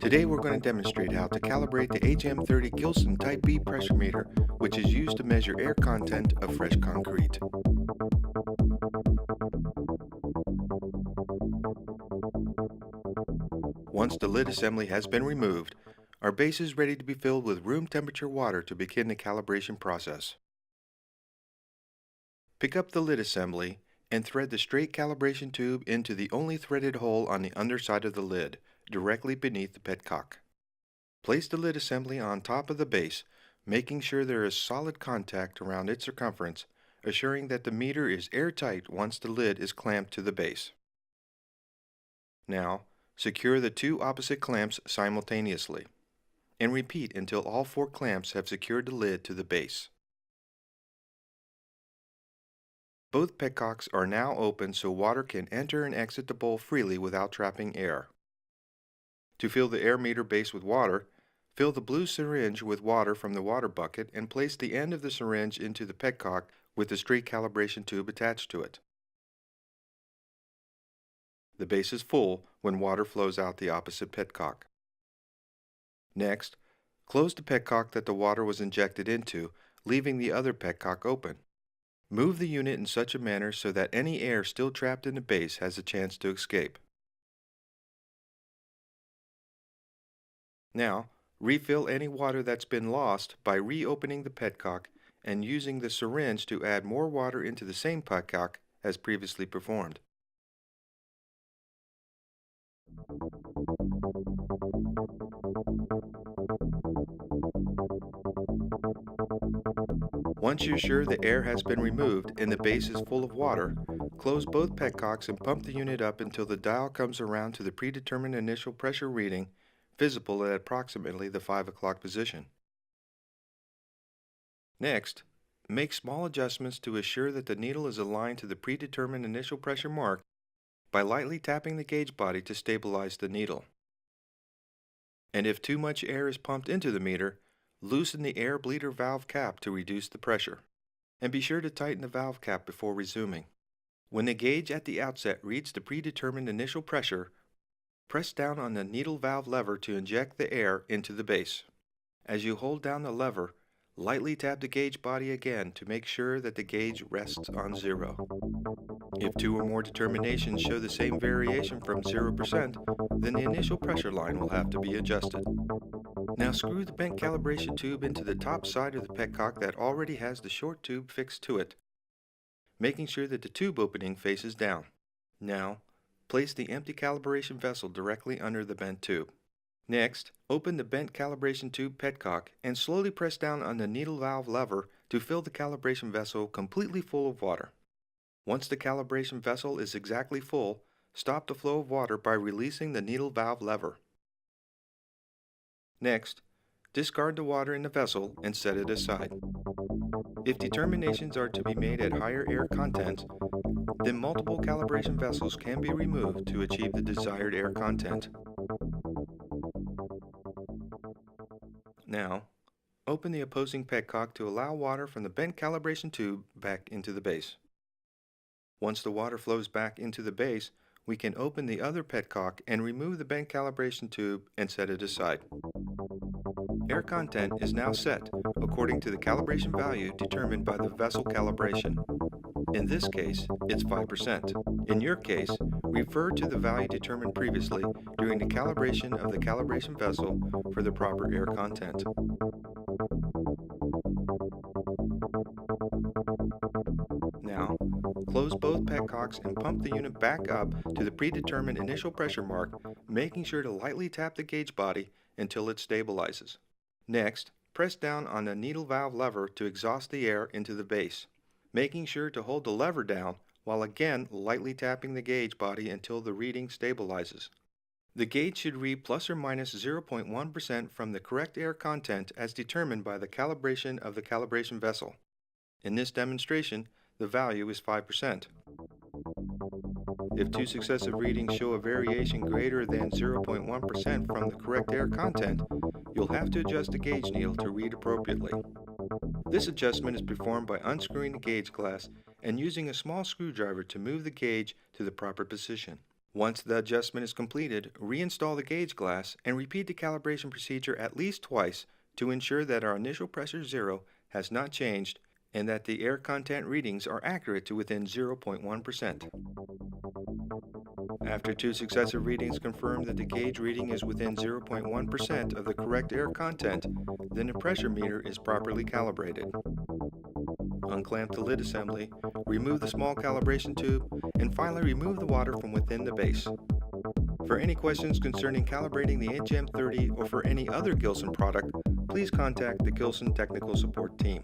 Today we're going to demonstrate how to calibrate the HM30 Gilson Type B pressure meter, which is used to measure air content of fresh concrete. Once the lid assembly has been removed, our base is ready to be filled with room temperature water to begin the calibration process. Pick up the lid assembly and thread the straight calibration tube into the only threaded hole on the underside of the lid, directly beneath the petcock. Place the lid assembly on top of the base, making sure there is solid contact around its circumference, assuring that the meter is airtight once the lid is clamped to the base. Now, secure the two opposite clamps simultaneously, and repeat until all 4 clamps have secured the lid to the base. Both petcocks are now open so water can enter and exit the bowl freely without trapping air. To fill the air meter base with water, fill the blue syringe with water from the water bucket and place the end of the syringe into the petcock with the straight calibration tube attached to it. The base is full when water flows out the opposite petcock. Next, close the petcock that the water was injected into, leaving the other petcock open. Move the unit in such a manner so that any air still trapped in the base has a chance to escape. Now, refill any water that's been lost by reopening the petcock and using the syringe to add more water into the same petcock as previously performed. Once you're sure the air has been removed and the base is full of water, close both petcocks and pump the unit up until the dial comes around to the predetermined initial pressure reading, visible at approximately the 5 o'clock position. Next, make small adjustments to assure that the needle is aligned to the predetermined initial pressure mark by lightly tapping the gauge body to stabilize the needle. And if too much air is pumped into the meter, loosen the air bleeder valve cap to reduce the pressure. And be sure to tighten the valve cap before resuming. When the gauge at the outset reads the predetermined initial pressure, press down on the needle valve lever to inject the air into the base. As you hold down the lever, lightly tap the gauge body again to make sure that the gauge rests on 0. If 2 or more determinations show the same variation from 0%, then the initial pressure line will have to be adjusted. Now screw the bent calibration tube into the top side of the petcock that already has the short tube fixed to it, making sure that the tube opening faces down. Now, place the empty calibration vessel directly under the bent tube. Next, open the bent calibration tube petcock and slowly press down on the needle valve lever to fill the calibration vessel completely full of water. Once the calibration vessel is exactly full, stop the flow of water by releasing the needle valve lever. Next, discard the water in the vessel and set it aside. If determinations are to be made at higher air content, then multiple calibration vessels can be removed to achieve the desired air content. Now, open the opposing petcock to allow water from the bent calibration tube back into the base. Once the water flows back into the base, we can open the other petcock and remove the bent calibration tube and set it aside. Air content is now set according to the calibration value determined by the vessel calibration. In this case, it's 5%. In your case, refer to the value determined previously during the calibration of the calibration vessel for the proper air content. Now, close both petcocks and pump the unit back up to the predetermined initial pressure mark, making sure to lightly tap the gauge body until it stabilizes. Next, press down on the needle valve lever to exhaust the air into the base, making sure to hold the lever down while again lightly tapping the gauge body until the reading stabilizes. The gauge should read plus or minus 0.1% from the correct air content as determined by the calibration of the calibration vessel. In this demonstration, the value is 5%. If 2 successive readings show a variation greater than 0.1% from the correct air content, you'll have to adjust the gauge needle to read appropriately. This adjustment is performed by unscrewing the gauge glass and using a small screwdriver to move the gauge to the proper position. Once the adjustment is completed, reinstall the gauge glass and repeat the calibration procedure at least twice to ensure that our initial pressure 0 has not changed and that the air content readings are accurate to within 0.1%. After 2 successive readings confirm that the gauge reading is within 0.1% of the correct air content, then the pressure meter is properly calibrated. Unclamp the lid assembly, remove the small calibration tube, and finally remove the water from within the base. For any questions concerning calibrating the HM30 or for any other Gilson product, please contact the Gilson Technical Support Team.